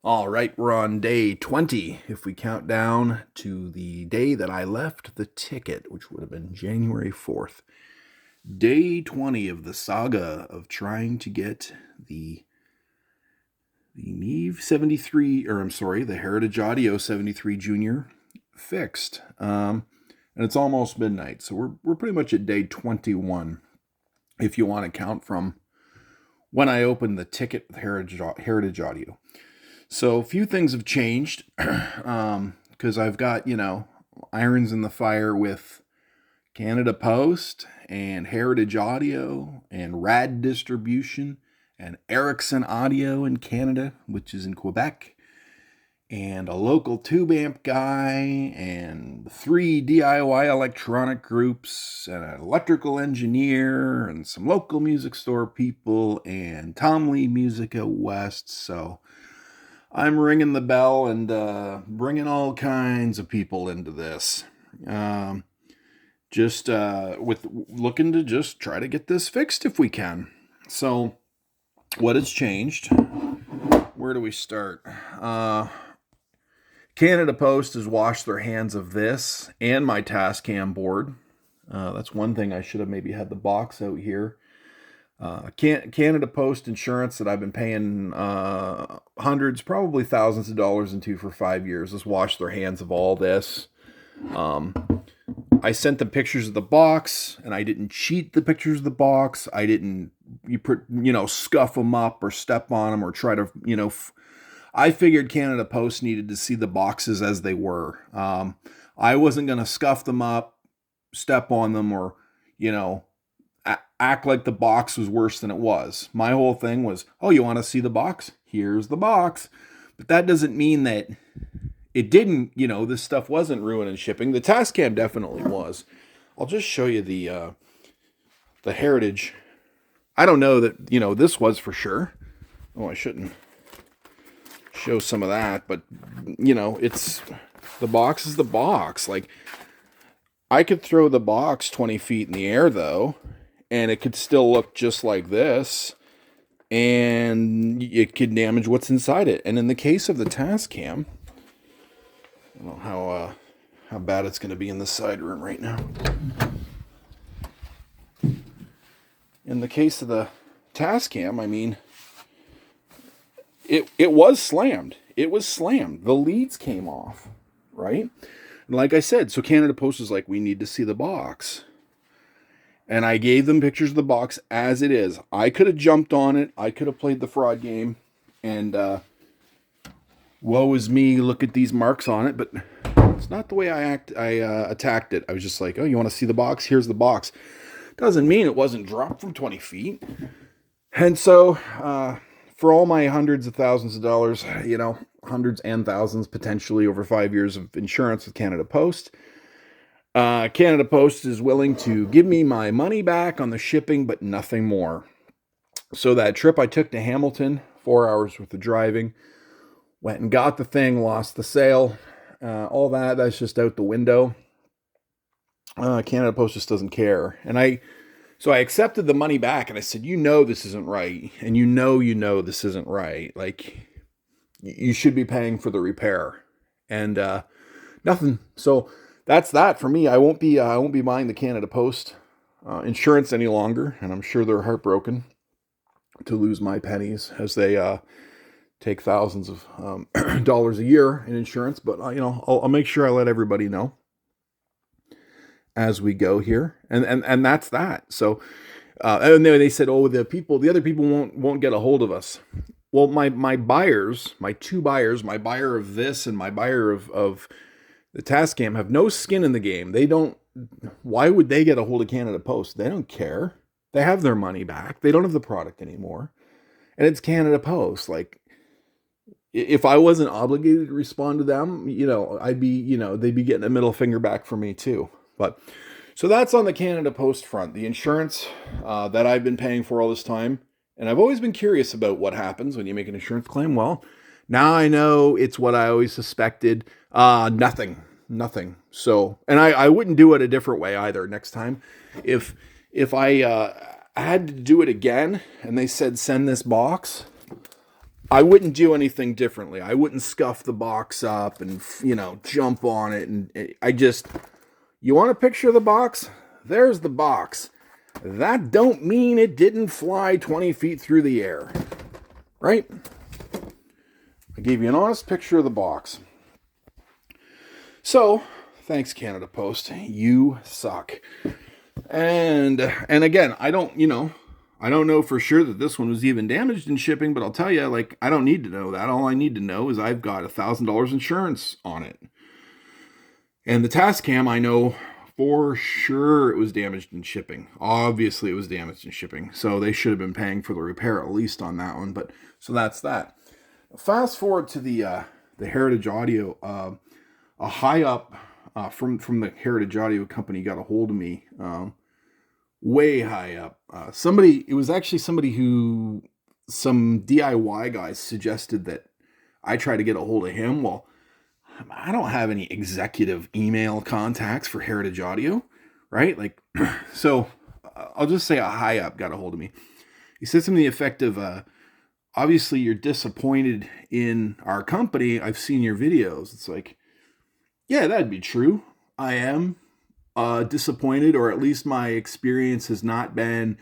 All right, we're on day 20 if we count down to the day that I left the ticket, which would have been January 4th. Day 20 of the saga of trying to get the Neve 73, or I'm sorry, the heritageaudio 73 Junior fixed. And it's almost midnight, so we're pretty much at day 21 if you want to count from when I opened the ticket with Heritage Audio. So a few things have changed because I've got, irons in the fire with Canada Post and Heritage Audio and Rad Distribution and Ericsson Audio in Canada, which is in Quebec, and a local tube amp guy and 3 DIY electronic groups and an electrical engineer and some local music store people and Tom Lee Music out west. So I'm ringing the bell and bringing all kinds of people into this. With looking to just try to get this fixed if we can. So what has changed? Where do we start? Canada Post has washed their hands of this and my Tascam board. That's one thing I should have maybe had the box out here. Canada Post insurance that I've been paying hundreds, probably thousands of dollars into for 5 years has washed their hands of all this. I sent them pictures of the box, and I didn't cheat the pictures of the box. I didn't, scuff them up or step on them or try to, I figured Canada Post needed to see the boxes as they were. I wasn't going to scuff them up, step on them, or, act like the box was worse than it was. My whole thing was, oh, you want to see the box? Here's the box. But that doesn't mean that it didn't, this stuff wasn't ruining shipping. The Tascam definitely was. I'll just show you the Heritage. I don't know that, this was for sure. Oh, I shouldn't show some of that, but, it's, the box is the box. Like, I could throw the box 20 feet in the air, though, and it could still look just like this, and it could damage what's inside it. And in the case of the Tascam, I don't know how bad it's going to be in the side room right now. In the case of the Tascam, I mean, it was slammed. It was slammed. The leads came off, right? And like I said, so Canada Post is like, we need to see the box. And I gave them pictures of the box as it is. I could have jumped on it. I could have played the fraud game. And woe is me, look at these marks on it. But it's not the way I attacked it. I was just like, oh, you want to see the box? Here's the box. Doesn't mean it wasn't dropped from 20 feet. And so for all my hundreds of thousands of dollars, hundreds and thousands potentially over 5 years of insurance with Canada Post, Canada Post is willing to give me my money back on the shipping, but nothing more. So that trip I took to Hamilton, 4 hours worth of driving, went and got the thing, lost the sale, all that's just out the window. Canada Post just doesn't care. And so I accepted the money back, and I said, this isn't right, and this isn't right. Like, you should be paying for the repair, and nothing. So that's that for me. I won't be buying the Canada Post insurance any longer, and I'm sure they're heartbroken to lose my pennies as they take thousands of dollars a year in insurance. But I'll make sure I let everybody know as we go here, and that's that. So and then they said, oh, the other people won't get a hold of us. Well, my two buyers, my buyer of this and my buyer of the Tascam, have no skin in the game. They don't. Why would they get a hold of Canada Post? They don't care. They have their money back. They don't have the product anymore, and it's Canada Post. Like, if I wasn't obligated to respond to them, I'd be, they'd be getting a middle finger back from me too. But so that's on the Canada Post front. The insurance that I've been paying for all this time, and I've always been curious about what happens when you make an insurance claim. Well, now I know it's what I always suspected. Nothing. So, and I wouldn't do it a different way either next time. If I had to do it again and they said, send this box, I wouldn't do anything differently. I wouldn't scuff the box up and, jump on it. And you want a picture of the box? There's the box. That don't mean it didn't fly 20 feet through the air, right? I gave you an honest picture of the box. So, thanks Canada Post. You suck. And again, I don't know for sure that this one was even damaged in shipping, but I'll tell you, like, I don't need to know that. All I need to know is I've got $1,000 insurance on it. And the Tascam, I know for sure it was damaged in shipping. Obviously, it was damaged in shipping. So they should have been paying for the repair at least on that one. But so that's that. Fast forward to the Heritage Audio. A high up from the Heritage Audio company got a hold of me. Way high up. It was actually somebody who some DIY guys suggested that I try to get a hold of him. Well, I don't have any executive email contacts for Heritage Audio, right? Like, so I'll just say a high up got a hold of me. He said something to the effect of, obviously you're disappointed in our company. I've seen your videos. It's like, yeah, that'd be true. I am disappointed, or at least my experience has not been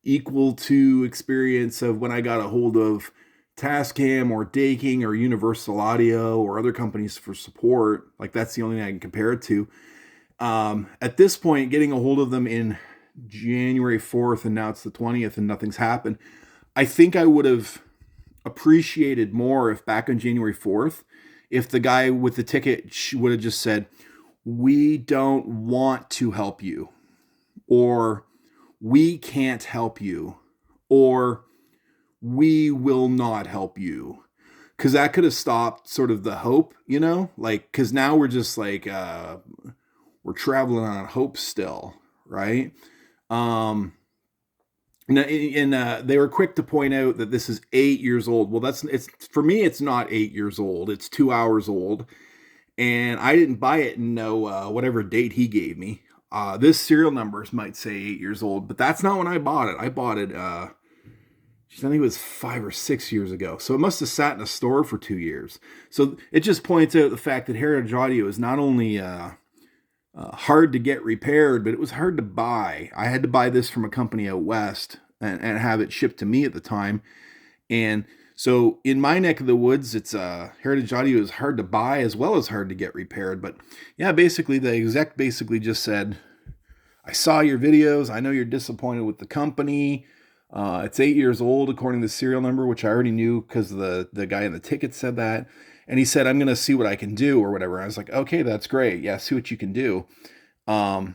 equal to experience of when I got a hold of Tascam or Daking or Universal Audio or other companies for support. Like, that's the only thing I can compare it to. At this point, getting a hold of them in January 4th, and now it's the 20th and nothing's happened. I think I would have appreciated more if back on January 4th, if the guy with the ticket would have just said, we don't want to help you, or we can't help you, or we will not help you. Because that could have stopped sort of the hope, like, because now we're just like, we're traveling on hope still, right? And they were quick to point out that this is 8 years old. Well, it's for me, it's not 8 years old. It's 2 hours old. And I didn't buy it in whatever date he gave me. This serial numbers might say 8 years old, but that's not when I bought it. I bought it, I think it was 5 or 6 years ago. So it must have sat in a store for 2 years. So it just points out the fact that Heritage Audio is not only hard to get repaired, but it was hard to buy. I had to buy this from a company out west and have it shipped to me at the time. And so in my neck of the woods, it's Heritage Audio is hard to buy as well as hard to get repaired. But yeah, basically the exec basically just said, I saw your videos. I know you're disappointed with the company. It's 8 years old according to the serial number, which I already knew because the guy in the ticket said that. And he said, I'm going to see what I can do or whatever. I was like, okay, that's great. Yeah, see what you can do. But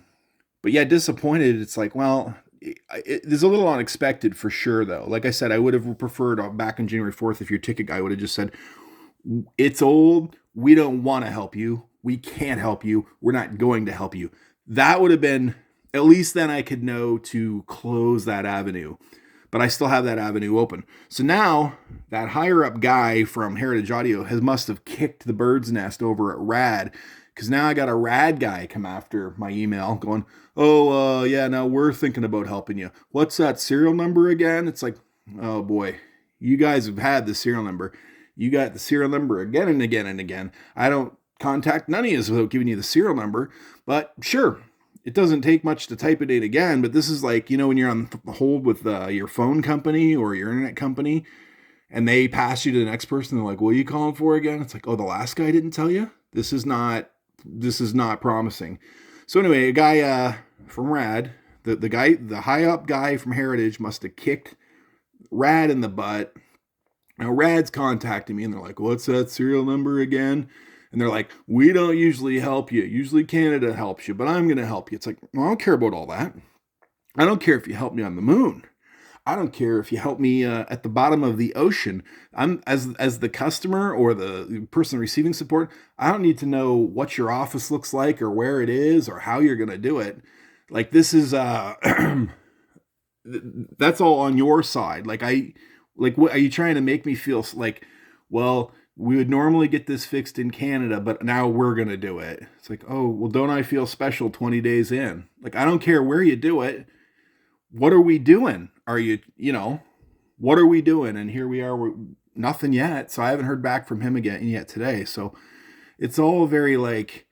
yeah, disappointed. It's like, well, it's a little unexpected for sure, though. Like I said, I would have preferred back on January 4th if your ticket guy would have just said, it's old. We don't want to help you. We can't help you. We're not going to help you. That would have been, at least then I could know to close that avenue. But I still have that avenue open. So now that higher up guy from Heritage Audio must have kicked the bird's nest over at Rad, because now I got a Rad guy come after my email going, yeah, now we're thinking about helping you. What's that serial number again? It's like, oh boy, you guys have had the serial number. You got the serial number again and again and again. I don't contact none of you without giving you the serial number, but sure. It doesn't take much to type it in again, but this is like, when you're on hold with your phone company or your internet company and they pass you to the next person. They're like, what are you calling for again? It's like, oh, the last guy didn't tell you? This is not promising. So anyway, a guy from Rad, the high up guy from Heritage must have kicked Rad in the butt. Now Rad's contacting me and they're like, what's that serial number again? And they're like, we don't usually help you. Usually Canada helps you, but I'm going to help you. It's like, well, I don't care about all that. I don't care if you help me on the moon. I don't care if you help me at the bottom of the ocean. I'm as the customer or the person receiving support, I don't need to know what your office looks like or where it is or how you're going to do it. Like, this is that's all on your side. What are you trying to make me feel like, well, we would normally get this fixed in Canada, but now we're going to do it. It's like, oh, well, don't I feel special 20 days in? Like, I don't care where you do it. What are we doing? Are you, what are we doing? And here we are, we're nothing yet. So I haven't heard back from him again yet today. So it's all very like,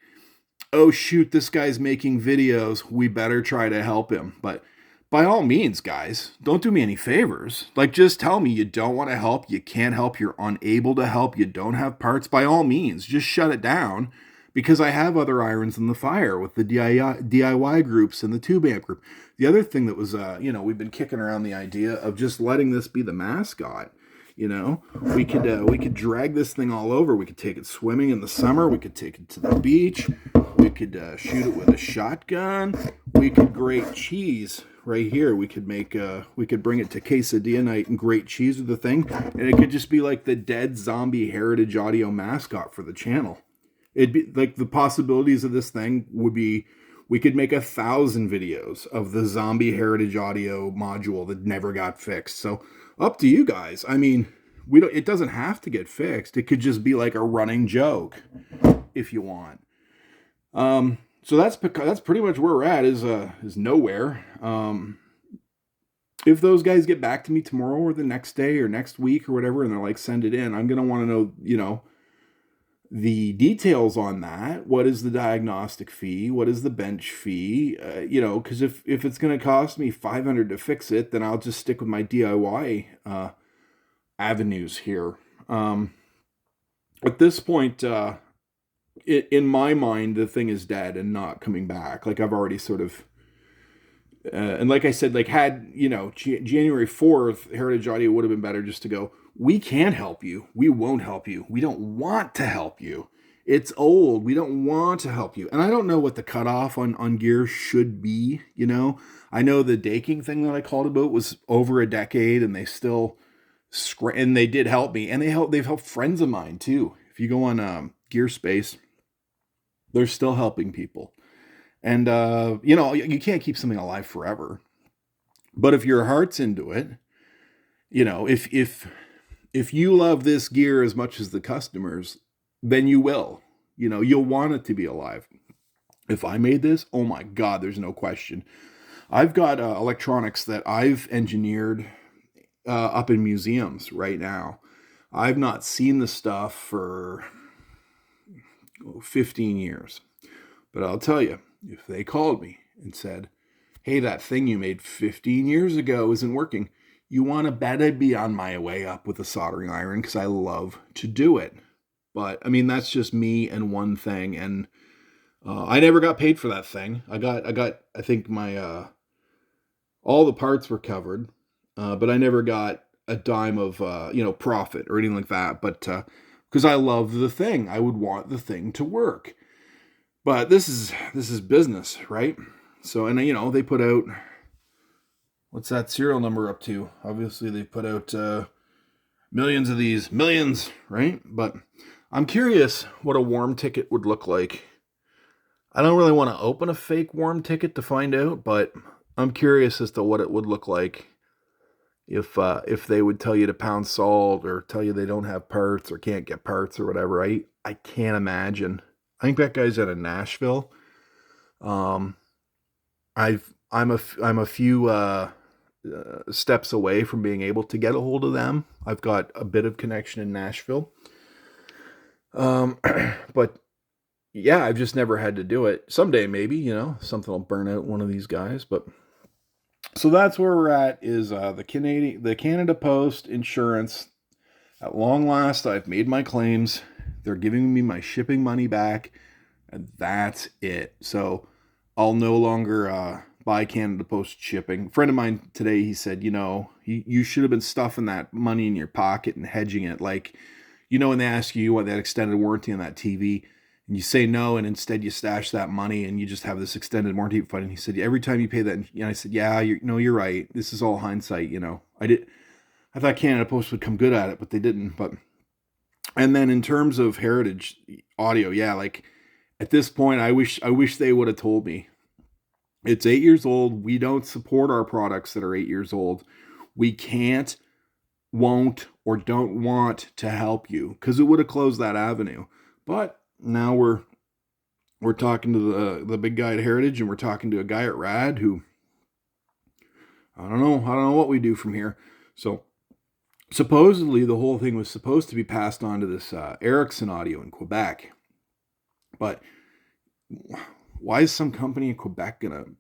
oh shoot, this guy's making videos, we better try to help him. But by all means, guys, don't do me any favors. Like, just tell me you don't want to help, you can't help, you're unable to help, you don't have parts. By all means, just shut it down, because I have other irons in the fire with the DIY groups and the tube amp group. The other thing that was, we've been kicking around the idea of just letting this be the mascot. We could drag this thing all over. We could take it swimming in the summer. We could take it to the beach. We could shoot it with a shotgun. We could grate cheese right here. We could bring it to quesadilla night and grate cheese with the thing, and it could just be like the dead zombie Heritage Audio mascot for the channel. It'd be like, the possibilities of this thing would be, we could make 1,000 videos of the zombie Heritage Audio module that never got fixed. So up to you guys. I mean, it doesn't have to get fixed. It could just be like a running joke if you want. So that's pretty much where we're at, is nowhere. If those guys get back to me tomorrow or the next day or next week or whatever, and they're like, send it in, I'm going to want to know, the details on that. What is the diagnostic fee? What is the bench fee? Because if it's going to cost me $500 to fix it, then I'll just stick with my DIY avenues here. At this point, in my mind, the thing is dead and not coming back. Like, I've already sort of, and like I said, like, had, January 4th, Heritage Audio would have been better just to go, we can't help you. We won't help you. We don't want to help you. It's old. We don't want to help you. And I don't know what the cutoff on gear should be. I know the Daking thing that I called about was over a decade, and they still, and they did help me, and they've helped friends of mine too. If you go on Gear Space, they're still helping people. And, you can't keep something alive forever. But if your heart's into it, if you love this gear as much as the customers, then you will. You'll want it to be alive. If I made this, oh my God, there's no question. I've got electronics that I've engineered up in museums right now. I've not seen the stuff for 15 years. But I'll tell you, if they called me and said, hey, that thing you made 15 years ago isn't working, you want to bet I'd be on my way up with a soldering iron, because I love to do it. But, I mean, that's just me and one thing. And I never got paid for that thing. I think my, all the parts were covered, but I never got a dime of, profit or anything like that. But, because I love the thing, I would want the thing to work. But this is business, right? So, and they put out, what's that serial number up to? Obviously, they put out millions of these, millions, right? But I'm curious what a warm ticket would look like. I don't really want to open a fake warm ticket to find out, but I'm curious as to what it would look like if they would tell you to pound salt, or tell you they don't have parts or can't get parts or whatever. I can't imagine. I think that guy's out of Nashville. I'm a few steps away from being able to get a hold of them. I've got a bit of connection in Nashville. But yeah, I've just never had to do it. Someday maybe, something will burn out one of these guys. But so that's where we're at, is the Canada Post insurance. At long last, I've made my claims. They're giving me my shipping money back, and that's it. So I'll no longer buy Canada Post shipping. A friend of mine today, he said, you should have been stuffing that money in your pocket and hedging it. Like, when they ask you want that extended warranty on that TV, and you say no, and instead you stash that money and you just have this extended warranty fund. And he said, every time you pay that, I said, yeah, you're right. This is all hindsight. I thought Canada Post would come good at it, but they didn't. And then in terms of Heritage Audio, yeah, like at this point, I wish they would have told me. It's 8 years old. We don't support our products that are 8 years old. We can't, won't, or don't want to help you, because it would have closed that avenue. But now we're talking to the big guy at Heritage, and we're talking to a guy at Rad who, I don't know what we do from here. So supposedly the whole thing was supposed to be passed on to this Ericsson audio in Quebec. But why is some company in Quebec going to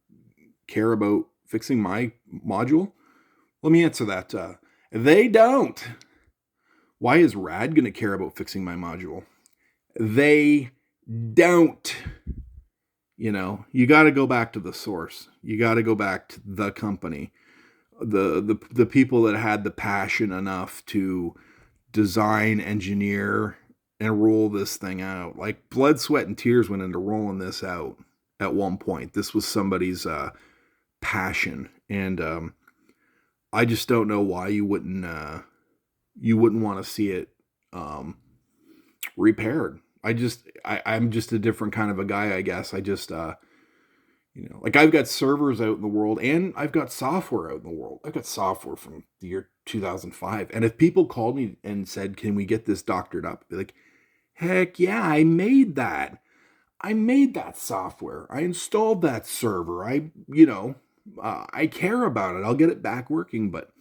care about fixing my module? Let me answer that. They don't. Why is Rad going to care about fixing my module? They don't. You know, you got to go back to the source. You got to go back to the company, the people that had the passion enough to design, engineer, and roll this thing out. Like blood, sweat, and tears went into rolling this out at one point. This was somebody's passion, and I just don't know why you wouldn't want to see it repaired. I'm just a different kind of a guy, I guess. I just like I've got servers out in the world and I've got software out in the world. I've got software from the year 2005. And if people called me and said, "Can we get this doctored up?" I'd be like, "Heck yeah, I made that. I made that software. I installed that server. I care about it. I'll get it back working." But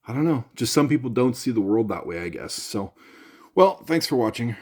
I don't know. Just some people don't see the world that way, I guess. So, well, thanks for watching.